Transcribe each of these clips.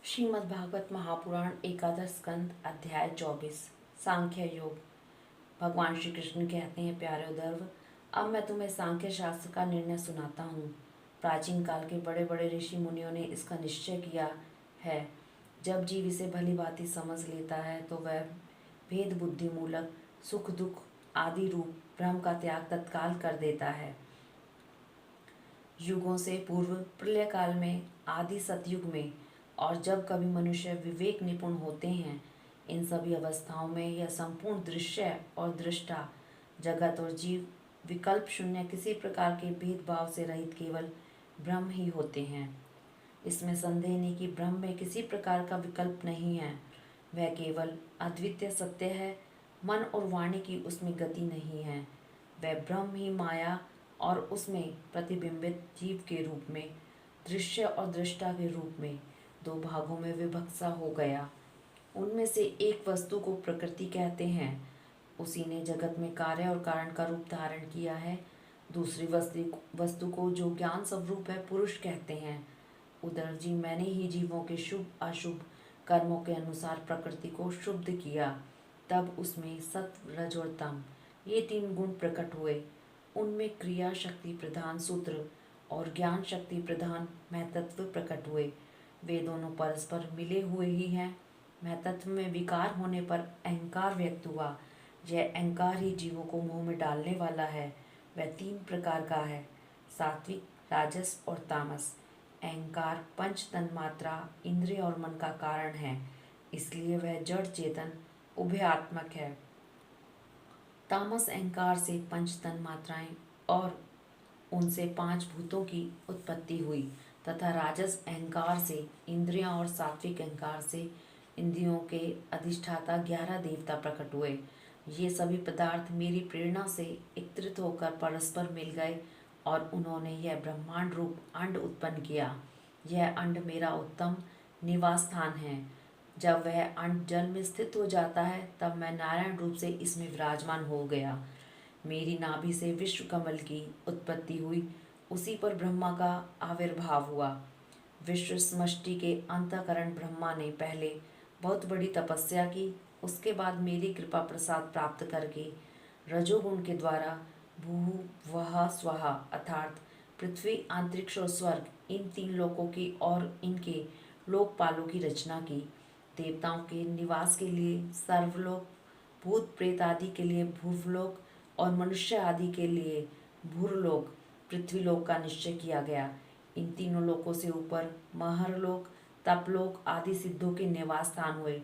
श्रीमद् भागवत महापुराण एकादश स्कंद अध्याय 24 सांख्य योग। भगवान श्री कृष्ण कहते हैं, प्यारे उद्धव, अब मैं तुम्हें सांख्य शास्त्र का निर्णय सुनाता हूँ। प्राचीन काल के बड़े बड़े ऋषि मुनियों ने इसका निश्चय किया है। जब जीव इसे भली भांति समझ लेता है तो वह भेद बुद्धि मूलक सुख दुख आदि रूप ब्रह्म का त्याग तत्काल कर देता है। युगों से पूर्व प्रलय काल में, आदि सतयुग में, और जब कभी मनुष्य विवेक निपुण होते हैं, इन सभी अवस्थाओं में यह संपूर्ण दृश्य और दृष्टा जगत और जीव विकल्प शून्य किसी प्रकार के भेदभाव से रहित केवल ब्रह्म ही होते हैं। इसमें संदेह नहीं कि ब्रह्म में किसी प्रकार का विकल्प नहीं है। वह केवल अद्वितीय सत्य है। मन और वाणी की उसमें गति नहीं है। वह ब्रह्म ही माया और उसमें प्रतिबिंबित जीव के रूप में, दृश्य और दृष्टा के रूप में दो भागों में विभक्सा हो गया। उनमें से एक वस्तु को प्रकृति कहते हैं, उसी ने जगत में कार्य और कारण का रूप धारण किया है। दूसरी वस्तु को जो ज्ञान स्वरूप है, पुरुष कहते हैं। उद्धव जी, मैंने ही जीवों के शुभ अशुभ कर्मों के अनुसार प्रकृति को शुद्ध किया। तब उसमें सत्व रज और तम ये तीन गुण प्रकट हुए। उनमें क्रिया शक्ति प्रधान सूत्र और ज्ञान शक्ति प्रधान महतत्व प्रकट हुए। वे दोनों परस्पर मिले हुए ही हैं। महतत्व में विकार होने पर अहंकार व्यक्त हुआ। यह अहंकार ही जीवों को मोह में डालने वाला है। वह तीन प्रकार का है, सात्विक, राजस और तामस। अहंकार पंच तन्मात्रा, इंद्रिय और मन का कारण है, इसलिए वह जड़ चेतन उभयात्मक है। तामस अहंकार से पंच तन्मात्राएं और उनसे पांच भूतों की उत्पत्ति हुई तथा राजस अहंकार से इंद्रियां और सात्विक अहंकार से इंद्रियों के अधिष्ठाता 11 देवता प्रकट हुए। ये सभी पदार्थ मेरी प्रेरणा से एकत्रित होकर परस्पर मिल गए और उन्होंने यह ब्रह्मांड रूप अंड उत्पन्न किया। यह अंड मेरा उत्तम निवास स्थान है। जब वह अंड जल में स्थित हो जाता है तब मैं नारायण रूप से इसमें विराजमान हो गया। मेरी नाभि से विश्व कमल की उत्पत्ति हुई, उसी पर ब्रह्मा का आविर्भाव हुआ। विश्व समष्टि के अंतःकरण ब्रह्मा ने पहले बहुत बड़ी तपस्या की। उसके बाद मेरी कृपा प्रसाद प्राप्त करके रजोगुण के द्वारा भू वह स्वाहा अर्थात पृथ्वी, अंतरिक्ष और स्वर्ग, इन तीन लोकों की और इनके लोकपालों की रचना की। देवताओं के निवास के लिए सर्वलोक, भूत प्रेत आदि के लिए भूवलोक और मनुष्य आदि के लिए भूरलोक, पृथ्वीलोक का निश्चय किया गया। इन तीनों लोकों से ऊपर महरलोक, तपलोक आदि सिद्धों के निवास स्थान हुए।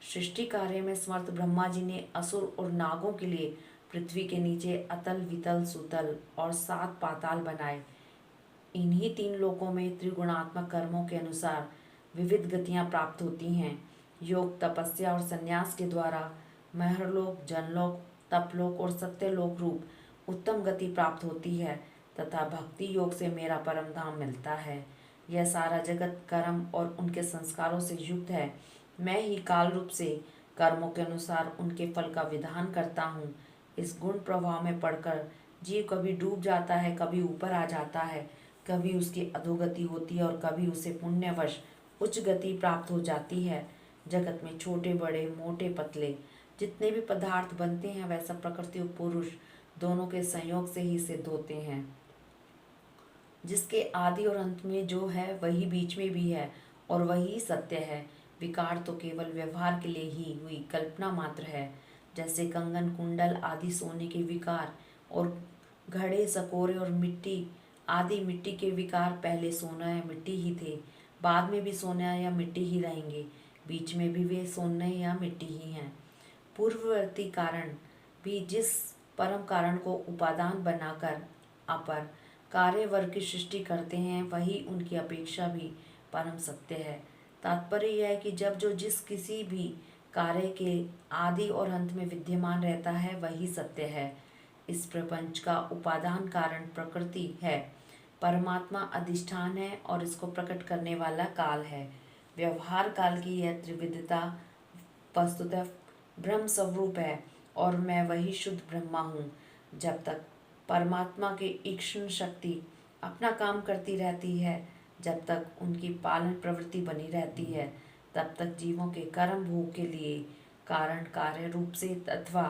सृष्टि कार्य में समर्थ ब्रह्मा जी ने असुर और नागों के लिए पृथ्वी के नीचे अतल, वितल, सुतल और 7 पाताल बनाए। इन्हीं तीन लोकों में त्रिगुणात्मक कर्मों के अनुसार विविध गतियां प्राप्त होती हैं। योग, तपस्या और संन्यास के द्वारा महरलोक, जनलोक, तपलोक और सत्यलोक रूप उत्तम गति प्राप्त होती है तथा भक्ति योग से मेरा परम धाम मिलता है। यह सारा जगत कर्म और उनके संस्कारों से युक्त है। मैं ही काल रूप से कर्मों के अनुसार उनके फल का विधान करता हूँ। इस गुण प्रवाह में पड़कर जीव कभी डूब जाता है, कभी ऊपर आ जाता है, कभी उसकी अधोगति होती है और कभी उसे पुण्यवश उच्च गति प्राप्त हो जाती है। जगत में छोटे बड़े, मोटे पतले जितने भी पदार्थ बनते हैं, वह सब प्रकृति और पुरुष दोनों के संयोग से ही सिद्ध होते हैं। जिसके आदि और अंत में जो है वही बीच में भी है और वही सत्य है। विकार तो केवल व्यवहार के लिए ही हुई कल्पना मात्र है। जैसे कंगन, कुंडल आदि सोने के विकार और घड़े, सकोरे और मिट्टी आदि मिट्टी के विकार पहले सोना या मिट्टी ही थे, बाद में भी सोना या मिट्टी ही रहेंगे, बीच में भी वे सोने या मिट्टी ही हैं। पूर्ववर्ती कारण भी जिस परम कारण को उपादान बनाकर अपर कार्य वर्ग की सृष्टि करते हैं, वही उनकी अपेक्षा भी परम सत्य है। तात्पर्य यह है कि जब जो जिस किसी भी कार्य के आदि और अंत में विद्यमान रहता है, वही सत्य है। इस प्रपंच का उपादान कारण प्रकृति है, परमात्मा अधिष्ठान है और इसको प्रकट करने वाला काल है। व्यवहार काल की यह त्रिविधता वस्तुतः ब्रह्म स्वरूप है और मैं वही शुद्ध ब्रह्मा हूँ। जब तक परमात्मा की ईक्षण शक्ति अपना काम करती रहती है, जब तक उनकी पालन प्रवृत्ति बनी रहती है, तब तक जीवों के कर्म भोग के लिए कारण कार्य रूप से अथवा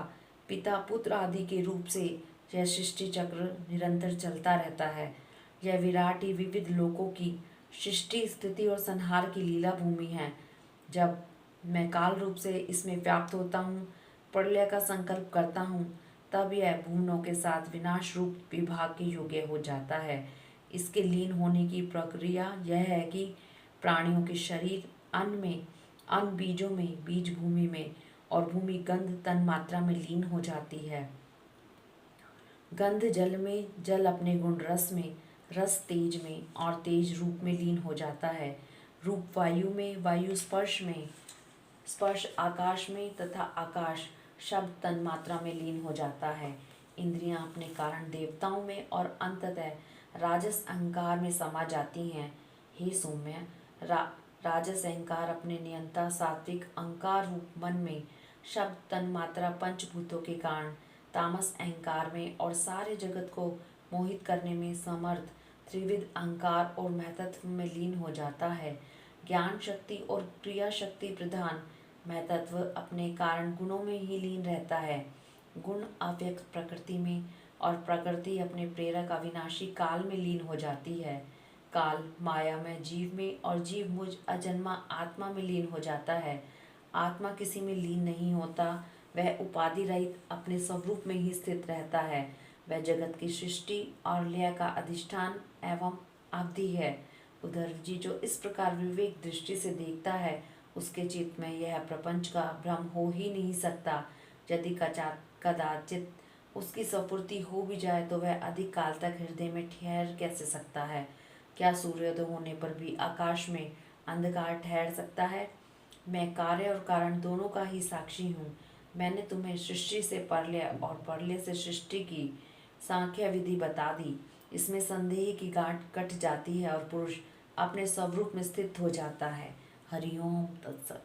पिता पुत्र आदि के रूप से यह सृष्टि चक्र निरंतर चलता रहता है। यह विराट ही विविध लोकों की सृष्टि स्थिति और संहार की लीला भूमि है। जब मैं काल रूप से इसमें व्याप्त होता हूँ, प्रलय का संकल्प करता हूँ, तब यह भुवनों के साथ विनाश रूप विभाग के योग्य हो जाता है। इसके लीन होने की प्रक्रिया यह है कि प्राणियों के शरीर अन्न में, अन्न बीजों में, बीज भूमि में और भूमि गंध तन मात्रा में लीन हो जाती है। गंध जल में, जल अपने गुण रस में, रस तेज में और तेज रूप में लीन हो जाता है। रूप वायु में, वायु स्पर्श में, स्पर्श आकाश में तथा आकाश शब्द तन मात्रा में लीन हो जाता है। इंद्रियां अपने कारण देवताओं में और अंततः राजस अहंकार में समा जाती हैं। हे सौम्य, राजस अहंकार अपने नियंता सात्विक अहंकार रूप मन में, शब्द तन मात्रा पंचभूतों के कारण तामस अहंकार में और सारे जगत को मोहित करने में समर्थ त्रिविध अहंकार और महतत्व में लीन हो जाता है। ज्ञान शक्ति और क्रिया शक्ति प्रधान महतत्व अपने कारण गुणों में ही लीन रहता है। गुण अव्यक्त प्रकृति में और प्रकृति अपने प्रेरक अविनाशी काल में लीन हो जाती है। काल माया में जीव में और जीव मुझ अजन्मा आत्मा में लीन हो जाता है। आत्मा किसी में लीन नहीं होता, वह उपाधि रहित अपने स्वरूप में ही स्थित रहता है। वह जगत की सृष्टि और लय का अधिष्ठान एवं अवधि है। उधर जी जो इस प्रकार विवेक दृष्टि से देखता है, उसके चित्त में यह प्रपंच का भ्रम हो ही नहीं सकता। यदि कदाचित उसकी स्फूर्ति हो भी जाए तो वह अधिक काल तक हृदय में ठहर कैसे सकता है? क्या सूर्योदय होने पर भी आकाश में अंधकार ठहर सकता है? मैं कार्य और कारण दोनों का ही साक्षी हूँ। मैंने तुम्हें सृष्टि से प्रलय और प्रलय से सृष्टि की सांख्य विधि बता दी। इसमें संदेह की गांठ कट जाती है और पुरुष अपने स्वरूप में स्थित हो जाता है। हरिओम तत्सत।